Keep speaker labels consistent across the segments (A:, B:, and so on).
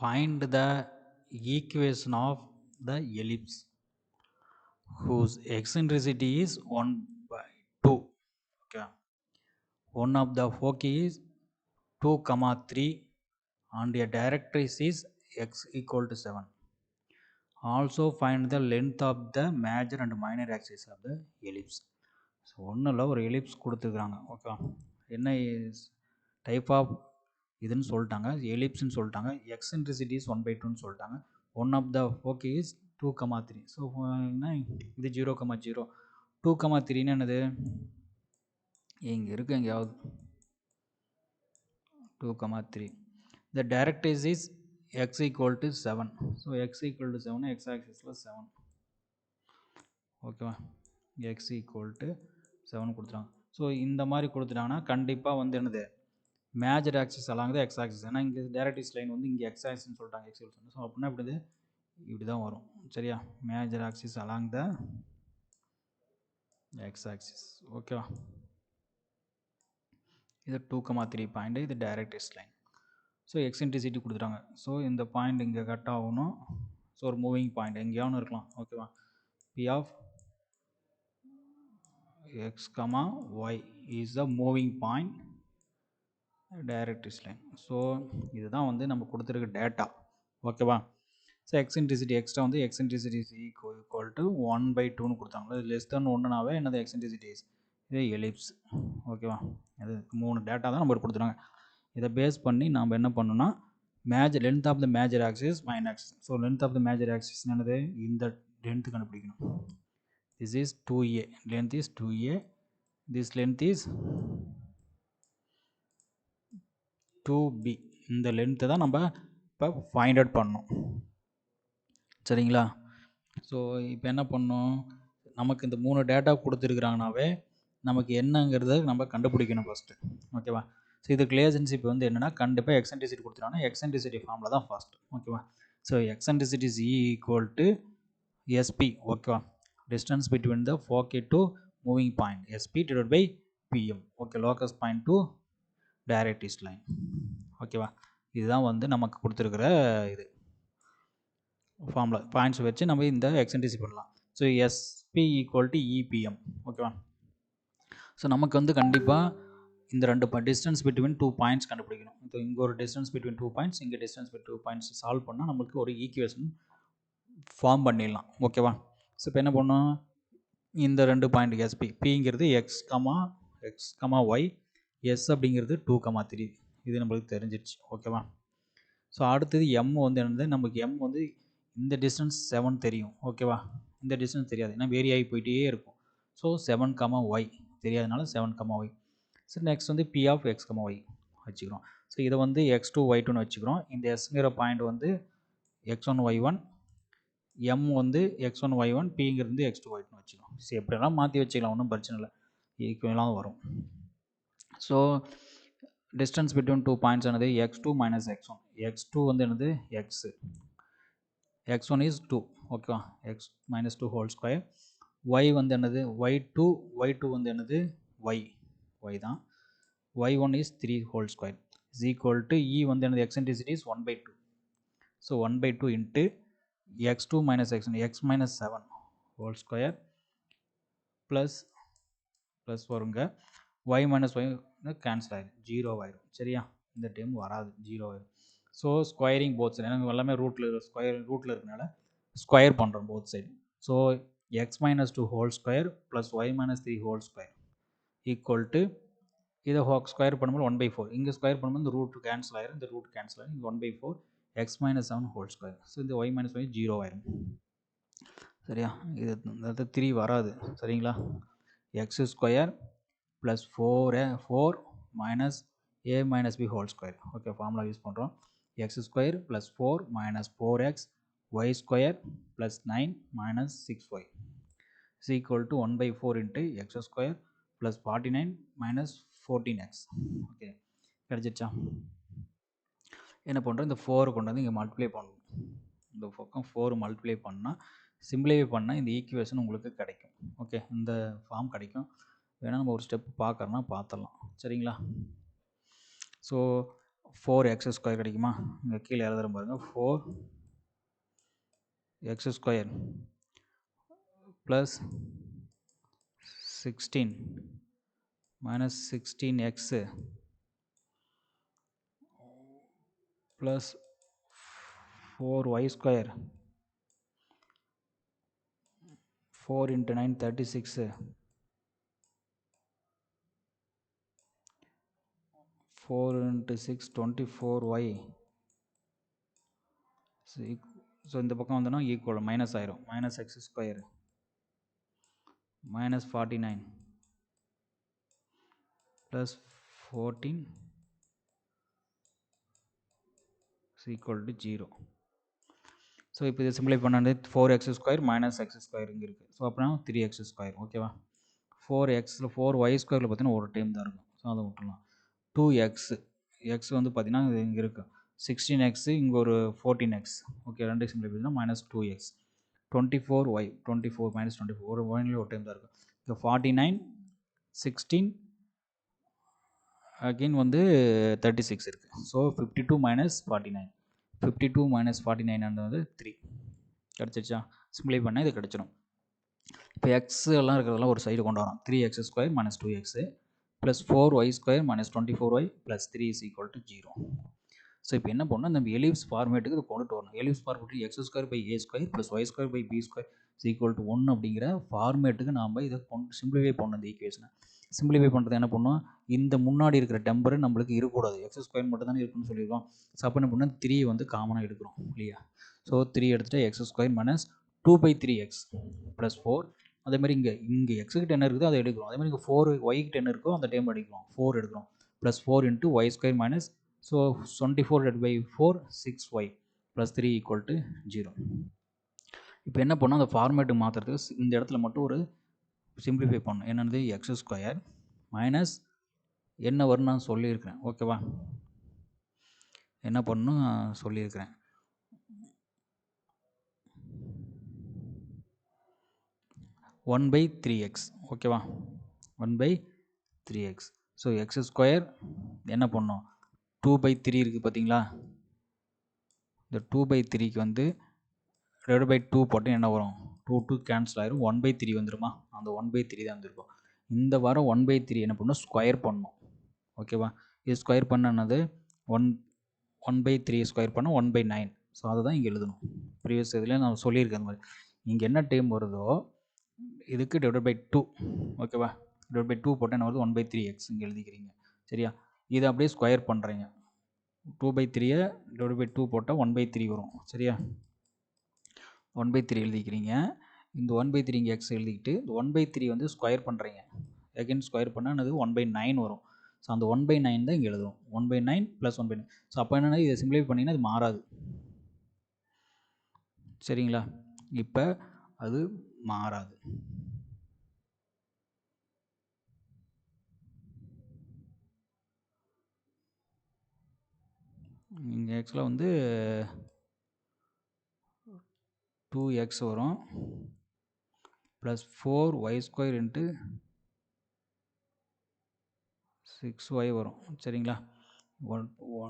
A: Find the equation of the ellipse whose eccentricity is 1 by 2. Okay. One of the foci is 2 comma 3 and a directrix is x equal to 7. Also find the length of the major and minor axis of the ellipse. So ஒன்றும் இல்லை, ஒரு ellipse கொடுத்துருக்குறாங்க. Okay, என்ன type of இதுன்னு சொல்லிட்டாங்க, எலிப்ஸ்ன்னு சொல்லிட்டாங்க. Eccentricity is 1/2ன்னு சொல்லிட்டாங்க. One of the okay is 2,3. So என்ன இது 0,0. 2,3ன்னு என்னது, இங்கே இருக்குது எங்கேயாவது 2,3. The directrix is x equal to 7. So x equal to 7 x ஆக்சிஸில் 7. ஓகேவா, x equal to 7 கொடுத்துட்டாங்க. ஸோ இந்த மாதிரி கொடுத்துட்டாங்கன்னா கண்டிப்பாக வந்து என்னது major axis along the x axis. ஏன்னா இங்கே டைரக்ட்ரிக்ஸ் லைன் வந்து இங்கே எக்ஸ் ஆக்சிஸ்ன்னு சொல்லிட்டாங்க, எக்ஸ் சொல்லிட்டாங்க. ஸோ அப்படின்னா இப்படி தான் வரும். சரியா, major axis along the x axis. ஓகேவா, இது 2,3 பாயிண்ட், இது டைரக்ட்ரிக்ஸ் லைன். ஸோ எக்ஸென்ட்ரிசிட்டி கொடுத்துட்டாங்க. ஸோ இந்த பாயிண்ட் இங்கே கட் ஆகணும். ஸோ ஒரு மூவிங் பாயிண்ட் எங்கேயாவது இருக்கலாம். ஓகேவா, P of x, y is the moving point directrix line. So இதுதான் வந்து நம்ம கொடுத்துருக்க டேட்டா. ஓகேவா, ஸோ எக்ஸென்ட்ரிசிட்டி எக்ஸ்ட்ரா வந்து எக்ஸென்ட்ரிசிட்டி இஸ் ஈக்குவல் டு 1/2ன்னு கொடுத்தாங்க. இது லெஸ் தென் 1னாவே என்னது எக்ஸென்ட்ரிசிட்டி இஸ் இது எலிப்ஸ். ஓகேவா, அது 3 டேட்டா தான் நம்ம கொடுத்துருக்காங்க. இதை பேஸ் பண்ணி நாம் என்ன பண்ணணும்னா major length of the major axis minor axis. So length of the major axis என்னது, இந்த லென்த் கண்டுபிடிக்கணும். This is 2a, length is 2a, this length is 2b. இந்த லென்த்தை தான் நம்ம இப்போ ஃபைண்ட் அவுட் பண்ணோம். சரிங்களா, ஸோ இப்போ என்ன பண்ணோம், நமக்கு இந்த 3 டேட்டா கொடுத்துருக்குறாங்கனாவே நமக்கு என்னங்கிறத நம்ம கண்டுபிடிக்கணும் ஃபஸ்ட்டு. ஓகேவா, ஸோ இதுக்கு ரிலேஷன்ஷிப் வந்து என்னென்னா கண்டிப்பாக எக்ஸென்ட்ரிசிட்டி கொடுத்துருக்காங்கன்னா எக்ஸென்ட்ரிசிட்டி ஃபார்மில் தான் ஃபஸ்ட்டு. ஓகேவா, so eccentricity is equal to SP. ஓகேவா, distance between the foci to moving point, sp divided by pm. Okay, locus point to directrix line. ஓகேவா, இதுதான் வந்து நமக்கு கொடுத்துருக்கிற இது ஃபார்முலா. பாயிண்ட்ஸ் வச்சு நம்ம இந்த எக்ஸென்ட்ரிசிட்டி பண்ணலாம். So sp equal to epm. ஓகேவா, ஸோ நமக்கு வந்து கண்டிப்பாக இந்த ரெண்டு டிஸ்டன்ஸ் பிட்வீன் 2 பாயிண்ட்ஸ் கண்டுபிடிக்கணும். இப்போ இங்கே ஒரு டிஸ்டன்ஸ் பிட்வீன் 2 பாயிண்ட்ஸ், இங்கே டிஸ்டன்ஸ் பிட்வீன் 2 பாயிண்ட்ஸ் சால்வ் பண்ணால் நமக்கு ஒரு ஈக்குவேஷன் ஃபார்ம் பண்ணிடலாம். ஓகேவா, ஸோ இப்போ என்ன பண்ணோம், இந்த 2 பாயிண்ட் எஸ்பி, பிங்கிறது எக்ஸ் கமா ஒய், எஸ் அப்படிங்கிறது 2,3. இது நம்மளுக்கு தெரிஞ்சிருச்சு. ஓகேவா, ஸோ அடுத்தது எம் வந்து என்னது, நமக்கு எம் வந்து இந்த டிஸ்டன்ஸ் 7 தெரியும். ஓகேவா, இந்த டிஸ்டன்ஸ் தெரியாது, ஏன்னா வேரி ஆகி போயிட்டே இருக்கும். ஸோ 7, ஒய் தெரியாதனால 7, ஒய். ஸோ நெக்ஸ்ட் வந்து பி ஆஃப் எக்ஸ், ஒய் வச்சுக்கிறோம். ஸோ இதை வந்து x2 y2ன்னு வச்சுக்கிறோம். இந்த எஸ்ங்கிற பாயிண்ட் வந்து x1 y1, எம் வந்து x1 y1, பிங்கிறது x2 y2ன்னு வச்சுக்கலாம். சரி, எப்படிலாம் மாற்றி வச்சுக்கலாம், ஒன்றும் பிரச்சனை இல்லை, ஈக்குவலாக வரும். ஸோ டிஸ்டன்ஸ் பிட்வீன் 2 பாயிண்ட்ஸ் என்னது x2 மைனஸ் x1. x2 வந்து என்னது x, x1 இஸ் 2. ஓகேவா, x minus 2 whole square. y வந்து என்னது y2 வந்து என்னது y தான். y1 is 3 whole square is equal to e வந்து என்னது eccentricity is 1/2. So 1/2 into x2 minus x1, x minus 7 whole square plus வருங்க, y minus y கேன்சல் ஆயிடும், 0 ஆயிடும். சரியா, இந்த டைம் வராது, 0 ஆயிடும். ஸோ ஸ்கொயரிங் போத் சைடு, எனக்கு எல்லாமே ரூட்டில் இருக்கனால ஸ்கொயர் பண்ணுறோம் both side. So x minus 2 whole square plus y minus 3 whole square equal to இதை ஸ்கொயர் பண்ணும்போது 1/4. இங்கே ஸ்கொயர் பண்ணும்போது இந்த ரூட் கேன்சல் ஆயிரும், இந்த ரூட் கேன்சல் ஆயிரும், இங்கே 1/4 x minus 7 whole square. So இந்த y minus y 0 ஆயிரும். சரியா, இது 3 வராது. சரிங்களா, x square plus 4 minus a minus b whole square. Okay, formula use பண்ணுறோம். X square plus 4 minus 4x y square plus 9 minus 6y is equal to 1/4 into x square plus 49 minus 14x. Okay, கிடச்சிருச்சா? என்ன பண்ணுறோம், இந்த 4 கொண்டு வந்து இங்கே multiply பண்ணணும். இந்த பக்கம் 4 மல்டிப்ளை பண்ணால் சிம்பிளிஃபை பண்ணால் இந்த ஈக்குவேஷன் உங்களுக்கு கிடைக்கும். ஓகே, இந்த ஃபார்ம் கிடைக்கும். வேணால் நம்ம ஒரு ஸ்டெப் பார்க்குறோன்னா பார்த்துடலாம். சரிங்களா, ஸோ 4x² கிடைக்குமா? இங்கே கீழே எழுதுறேன் பாருங்கள். 4x² plus 16 minus 16x plus 4y², 4 into 9 36, 4 into 6 24y. So இந்த பக்கம் வந்தோன்னா ஈக்குவல் மைனஸ் ஆயிரும். Minus x² minus 49 plus 14 is equal to 0. So இப்போ இதை சிம்பிளை பண்ணது 4x² மைனஸ் x² இங்கே இருக்குது. ஸோ அப்படின்னா 3x². ஓகேவா? 4xல் 4y² பார்த்தீங்கன்னா ஒரு டைம் தான் இருக்கும். ஸோ அதை விட்டுலாம். 2x எக்ஸ் வந்து பார்த்தீங்கன்னா இது இங்கே இருக்குது. 16x இங்கே ஒரு 14x. ஓகே, ரெண்டு சிம்பிளை பார்த்தீங்கன்னா மைனஸ் 2x. 24y 24 மைனஸ் 24 ஒரு ஒன்லி ஒரு டைம் தான் இருக்கும். இங்கே 49 16 அகெயின் வந்து 36 இருக்குது. ஸோ 52 மைனஸ் 49 52 மைனஸ் 49 வந்து 3 கிடச்சிச்சா? சிம்பிளை பண்ணால் இது கிடச்சிடும். இப்போ எக்ஸ் எல்லாம் இருக்கிறதெல்லாம் ஒரு சைடு கொண்டு வரோம். 3x² minus 2x plus 4y² minus 24y plus 3 is equal to 0. So இப்போ என்ன பண்ணணும், நம்ம எலிப்ஸ் ஃபார்மேட்டுக்கு இது கொண்டுட்டு வரணும். Ellipse format x² by a² plus y² by b² is equal to 1 அப்படிங்கிற ஃபார்மேட்டுக்கு நாம் இதை சிம்பிளிஃபை பண்ணணும். இந்த ஈக்குவேஷனை சிம்பிளிஃபை பண்ணுறது என்ன பண்ணணும், இந்த முன்னாடி இருக்கிற டெம்பரு நம்மளுக்கு இருக்கக்கூடாது. x² மட்டும் தானே இருக்குன்னு சொல்லியிருக்கோம். ஸோ அப்போ என்ன பண்ணால் 3 வந்து காமனாக எடுக்கிறோம் இல்லையா? ஸோ 3 எடுத்துகிட்டு x² மைனஸ் 2/3x ப்ளஸ் 4. அதேமாதிரி இங்கே எக்ஸுக்கு 10 இருக்குது, அதை எடுக்கிறோம். அதேமாதிரி இங்கே 4y 10 இருக்கோ அந்த டைம் எடுக்கிறோம். 4 எடுக்கிறோம் plus 4 into y² minus so 24/4 6y plus 3 equal to 0. இப்போ என்ன பண்ணோம், அந்த ஃபார்மேட்டு மாற்றுறதுக்கு இந்த இடத்துல மட்டும் ஒரு சிம்பிளிஃபை பண்ணணும். என்னது, x² மைனஸ் என்ன வரும்னு நான் சொல்லியிருக்கிறேன். ஓகேவா? என்ன பண்ணணும் சொல்லியிருக்கிறேன். One by 3x. ஓகேவா? 1/3x. ஸோ x² என்ன பண்ணோம், 2/3 இருக்குது பார்த்தீங்களா? இந்த 2/3க்கு வந்து டிவைட் பை 2 போட்டு என்ன வரும், 2 கேன்சல் ஆயிரும். 1/3 வந்துருமா? அந்த 1/3 தான் வந்துருக்கும். இந்த வாரம் 1/3 என்ன பண்ணணும், ஸ்கொயர் பண்ணணும். ஓகேவா? இது ஸ்கொயர் பண்ணது 1/3 ஸ்கொயர் பண்ண 1/9. ஸோ அதை தான் இங்கே எழுதணும். ப்ரீவியஸ் இதில் நான் சொல்லியிருக்கேன். அந்த மாதிரி இங்கே என்ன டைம் வருதோ இதுக்கு டிவைட் பை 2. ஓகேவா? டிவைட் பை 2 போட்டால் என்ன வருது, 1/3x இங்கே எழுதிக்கிறீங்க. சரியா? இதை அப்படியே ஸ்கொயர் பண்ணுறீங்க. 2/3 டிவைட் பை 2 போட்டால் 1/3 வரும். சரியா? 1/3 எழுதிக்கிறீங்க. இந்த 1/3 இங்கே எக்ஸ் எழுதிக்கிட்டு இந்த 1/3 வந்து ஸ்கொயர் பண்ணுறீங்க. அகைன் ஸ்கொயர் பண்ணால் அது 1/9 வரும். ஸோ அந்த 1/9 தான் இங்கே எழுதுவோம். 1/9 ப்ளஸ் 1/9. ஸோ அப்போ என்னென்னா இதை சிம்பிளிஃபை பண்ணிங்கன்னா அது மாறாது. சரிங்களா? இப்போ அது மாறாது. இங்கே ஆக்சுவலாக வந்து 2x வரும் ப்ளஸ் 4y² இன்ட்டு 6y வரும். சரிங்களா?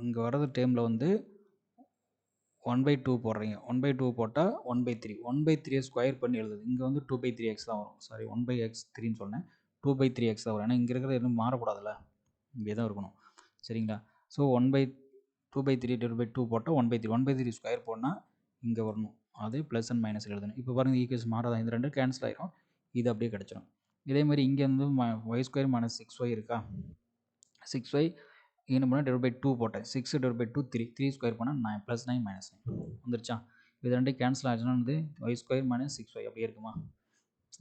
A: இங்கே வர்றது டைமில் வந்து 1/2 போடுறீங்க. 1/2 போட்டால் 1/3. 1/3 ஸ்கொயர் பண்ணி எழுதுது. இங்கே வந்து 2/3x தான் வரும். சாரி, 1/x3ன்னு சொன்னேன். 2/3x தான் வரும். ஏன்னா இங்கே இருக்கிறது எதுவும் மாறக்கூடாதுல்ல, இங்கே தான் இருக்கணும். சரிங்களா? ஸோ 2/3 டிவைட் பை 2 போட்டால் 1/3. 1/3 ஸ்கொயர் போனால் இங்கே வரணும். அது ப்ளஸ் அண்ட் மைனஸ் எழுதணும். இப்போ பாருங்கள், ஈக்குவேஷன் மாறாதான். இந்த ரெண்டு கேன்சல் ஆகிடும். இது அப்படியே கிடச்சிடும். இதேமாதிரி இங்கே வந்து y² மைனஸ் 6y இருக்கா? 6y என்ன பண்ணால் டிவைட் பை 2 போட்டேன். 6 டிவைட் பை 2 3 ஸ்கொயர் பண்ணால் 9 ப்ளஸ் 9 மைனஸ் 9 வந்துருச்சா? இது ரெண்டு கேன்சல் ஆச்சுன்னா வந்து y² மைனஸ் 6y அப்படியே இருக்குமா?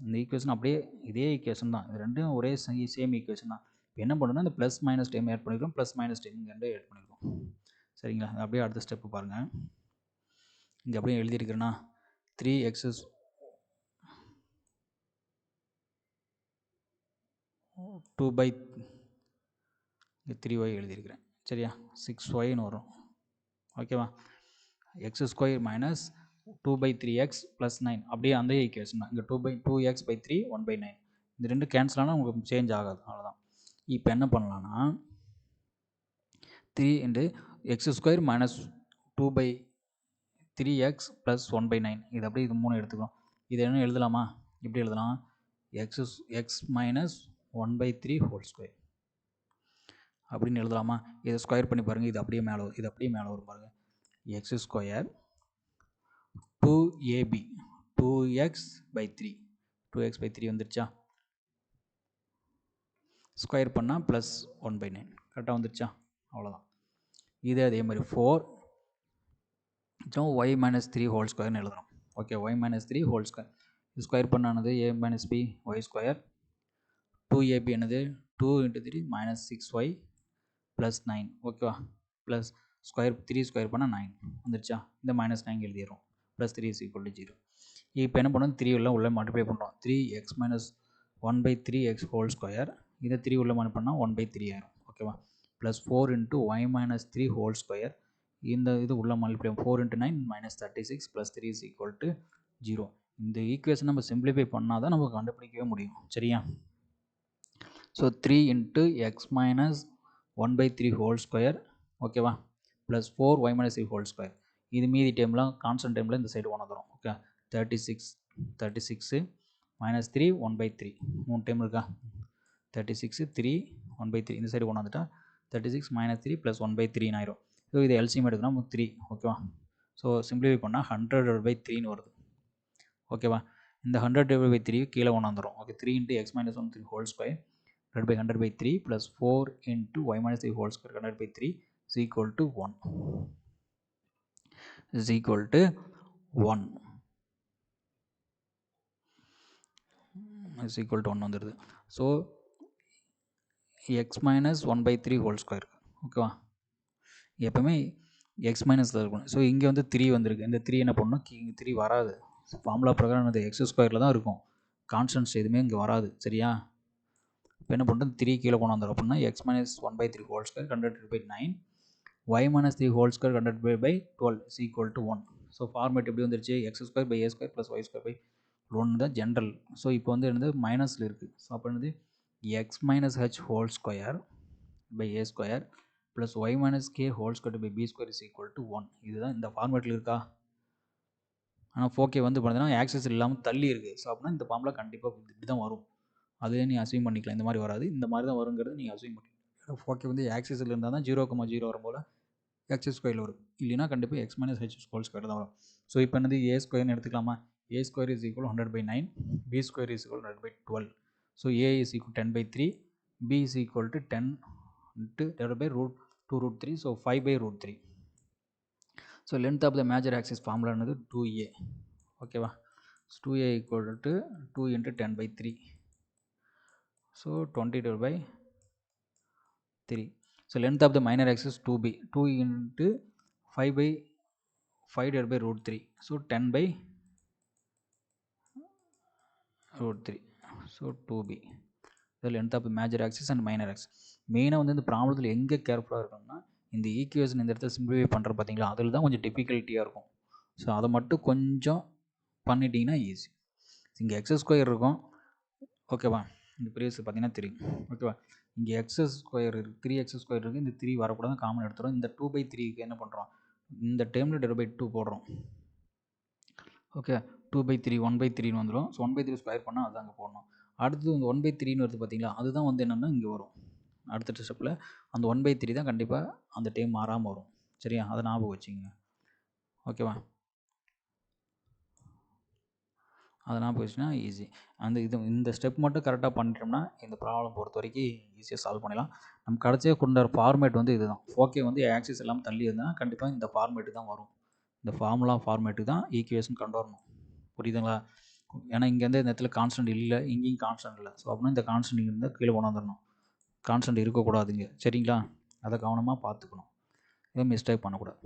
A: இந்த ஈக்குவேஷன் அப்படியே இதே ஈக்குவேஷன் தான். இது ரெண்டும் ஒரே சேம் ஈக்குவேஷன் தான். இப்போ என்ன பண்ணணும்னா இந்த ப்ளஸ் மைனஸ் டைம் ஆட் பண்ணிக்கிறோம், ப்ளஸ் மைனஸ் டைம் இங்கே ரெண்டும் ஆட் பண்ணிக்கிறோம். சரிங்களா? அப்படியே அடுத்த ஸ்டெப்பு பாருங்கள். இங்கே அப்படியே எழுதியிருக்கிறேன்னா 3x 2/3y எழுதியிருக்கிறேன். சரியா? 6yன்னு வரும். ஓகேவா? x² மைனஸ் 2/3x ப்ளஸ் 9 அப்படியே அந்த ஈக்குவேஷன் தான். இங்கே 2x/3 1/9. இந்த ரெண்டு கேன்சல் ஆனால் உங்களுக்கு சேஞ்ச் ஆகாது. அவ்வளோதான். இப்போ என்ன பண்ணலான்னா 3 into x square minus 2/3x plus 1/9 இது அப்படியே இது 3 எடுத்துக்கிறோம். இது என்ன எழுதலாமா? இப்படி எழுதலாம், எக்ஸ் மைனஸ் 1/3 ஹோல் ஸ்கொயர் அப்படின்னு எழுதலாமா? இதை ஸ்கொயர் பண்ணி பாருங்கள், இது அப்படியே மேலே வரும் பாருங்கள். எக்ஸ் ஸ்கொயர் 2ab 2x/3 வந்துருச்சா? ஸ்கொயர் பண்ணால் ப்ளஸ் 1/9 கரெக்டாக வந்துருச்சா? அவ்வளோதான். இதே அதே மாதிரி 4 y மைனஸ் 3 ஹோல் ஸ்கொயர்னு எழுதுகிறோம். Okay, y minus 3 whole square இது ஸ்கொயர் பண்ணானது a minus b y square 2ab என்னது 2 × 3 மைனஸ் 6y ப்ளஸ் 9 ஓகேவா? ப்ளஸ் ஸ்கொயர் 3 ஸ்கொயர் பண்ணால் 9 வந்துருச்சா? இந்த மைனஸ் 9 எழுதிடுறோம். ப்ளஸ் 3 = 0. இப்போ என்ன பண்ணணும், 3 உள்ள மல்டிப்ளை பண்ணுறோம். 3x minus 1/3x whole square இதை 3 உள்ள மல்டிப்ளை பண்ணால் 1/3 ஆயிரும். ஓகேவா? Plus 4 × y minus 3 whole square இந்த இது உள்ள மல்டிப்ளை 4 × 9 மைனஸ் 36 ப்ளஸ் 3 = 0. இந்த ஈக்குவேஷன் நம்ம சிம்பிளிஃபை பண்ணால் தான் நம்ம கண்டுபிடிக்கவே முடியும். சரியா? So 3 × x minus 1/3 whole square ஓகேவா? Plus 4y minus 3 whole square இது மீதி டைம்லாம் கான்ஸ்டன்ட் டைமில் இந்த சைடு ஒன்று வந்துடும். ஓகே, 36 மைனஸ் 3 1/3 3 டைம் இருக்கா? 36 3 1/3 இந்த சைடு ஒன்று வந்துட்டா 36 மைனஸ் 3 ப்ளஸ் 1/3 ஆயிரும். ஸோ இது எல்சிஎம் எடுக்கணும் 3 ஓகேவா? ஸோ சிம்பிளிஃபை பண்ணால் 100/3 வருது. ஓகேவா? இந்த 100/3 கீழே ஒன்று வந்துடும். Okay, 3 × x minus 1/3 whole square /100/3 plus 4 × y minus 3 whole square 100/3 is equal to 1 is equal to 1 வந்துடுது. So x minus 1/3 whole square ஓகேவா? எப்பவுமே எக்ஸ் மைனஸில் இருக்கணும். ஸோ இங்கே வந்து 3 வந்திருக்கு. இந்த 3 என்ன பண்ணணும், இங்கே 3 வராது. ஃபார்முலா பிரகாரம் அது எக்ஸ் ஸ்கொயரில் தான் இருக்கும். கான்ஸ்டன்ட்ஸ் எதுவுமே இங்கே வராது. சரியா? இப்போ என்ன பண்ணுறது, 3 கீழே கொண்டு வந்துடும். அப்படின்னா x minus 1/3 whole square 100/9 y minus 3 whole square 100/12 is equal to 1. So format எப்படி வந்துருச்சு, x square by a square plus y square by 1 தான் ஜென்ரல். ஸோ இப்போ வந்து என்னது மைனஸில் இருக்குது. ஸோ அப்போ என்னது x minus h whole square by a square plus y minus k whole square by b square is equal to 1. இதுதான் இந்த ஃபார்மேட்டில் இருக்கா? ஆனால் ஃபோக்கே வந்து பார்த்தீங்கன்னா ஆக்சஸ் இல்லாமல் தள்ளி இருக்குது. ஸோ அப்படின்னா இந்த ஃபார்முலா கண்டிப்பாக இப்படி தான் வரும். அதே நீ அசீவ் பண்ணிக்கலாம். இந்த மாதிரி வராது, இந்த மாதிரி தான் வருங்கிறது நீங்கள் அசீவ் பண்ணிக்கலாம். ஃபோக்கே வந்து ஆக்சஸில் இருந்தால் தான் 0,0 வரும்போது எக்ஸ் ஸ்கொயரில் வரும். இல்லைனா கண்டிப்பாக x minus h whole square தான் வரும். ஸோ இப்போ என்னது ஏ ஸ்கொயர்னு எடுத்துக்கலாமா? A square is equal 100/9 b square is equal 100/12. So a is equal 10/3 b is equal to 10 √2√3. So 5/√3. So length of the major axis formula என்னது 2a ஓகேவா? 2a equal to 2 × 10/3. So 20/3. So length of the minor axis 2b 2 × 5/√3. So 10/√3. So 2b the length of the major axis and minor axis. மெயினாக வந்து இந்த ப்ராப்ளத்தில் எங்கே கேர்ஃபுல்லாக இருக்கணும்னா, இந்த ஈக்குவேஷன் இந்த இடத்துல சிம்பிளிஃபை பண்ணுற பார்த்தீங்களா, அதில் தான் கொஞ்சம் டிஃபிகல்ட்டியாக இருக்கும். ஸோ அதை மட்டும் கொஞ்சம் பண்ணிட்டீங்கன்னா ஈஸி. இங்கே எக்ஸ் ஸ்கொயர் இருக்கும் ஓகேவா? இந்த ப்ரீவியஸ் பார்த்தீங்கன்னா தெரியும் ஓகேவா? இங்கே எக்ஸ் ஸ்கொயர் இருக்குது, 3x ஸ்கொயர் இருக்குது. இந்த 3 வரக்கூடாது, காமன் எடுத்துகிறோம். இந்த 2/3க்கு என்ன பண்ணுறோம், இந்த டேர்மில் /2 போடுறோம். ஓகே, 2/3 1/3ன்னு வந்துடும். ஸோ 1/3 ஸ்கொயர் பண்ணால் அதுதான் அங்கே போடணும். அடுத்தது இந்த 1/3ன்னு வருது பார்த்தீங்களா, அதுதான் வந்து என்னென்னா இங்கே வரும். அடுத்த ஸ்டெப்பில் அந்த 1/3 தான் கண்டிப்பாக அந்த டைம் மாறாமல் வரும். சரியா? அதை ஞாபகம் வச்சுக்கோங்க ஓகேவா? அதெல்லாம் போயிடுச்சுன்னா ஈஸி. இந்த ஸ்டெப் மட்டும் கரெக்டாக பண்ணிட்டோம்னா இந்த ப்ராப்ளம் பொறுத்த வரைக்கும் ஈஸியாக சால்வ் பண்ணிடலாம். நம்ம கடைசியாக கொண்ட ஃபார்மேட் வந்து இதுதான். ஓகே வந்து ஆக்சிஸ் எல்லாம் தள்ளி இருந்தால் கண்டிப்பாக இந்த ஃபார்மேட்டு தான் வரும். இந்த ஃபார்மேட்டு தான் ஈக்குவேஷன் கொண்டு வரணும். புரியுதுங்களா? ஏன்னா இங்கேருந்து இந்த இடத்துல கான்ஸ்டன்ட் இல்லை, இங்கேயும் கான்ஸ்டன்ட் இல்லை. ஸோ அப்படின்னா இந்த கான்ஸ்டன்ட் இருந்தால் கீழே கொண்டு வந்துடணும். கான்ஸ்டன்ட் இருக்கக்கூடாதுங்க. சரிங்களா? அதை கவனமாக பார்த்துக்கணும். எதுவும் மிஸ்டேக் பண்ணக்கூடாது.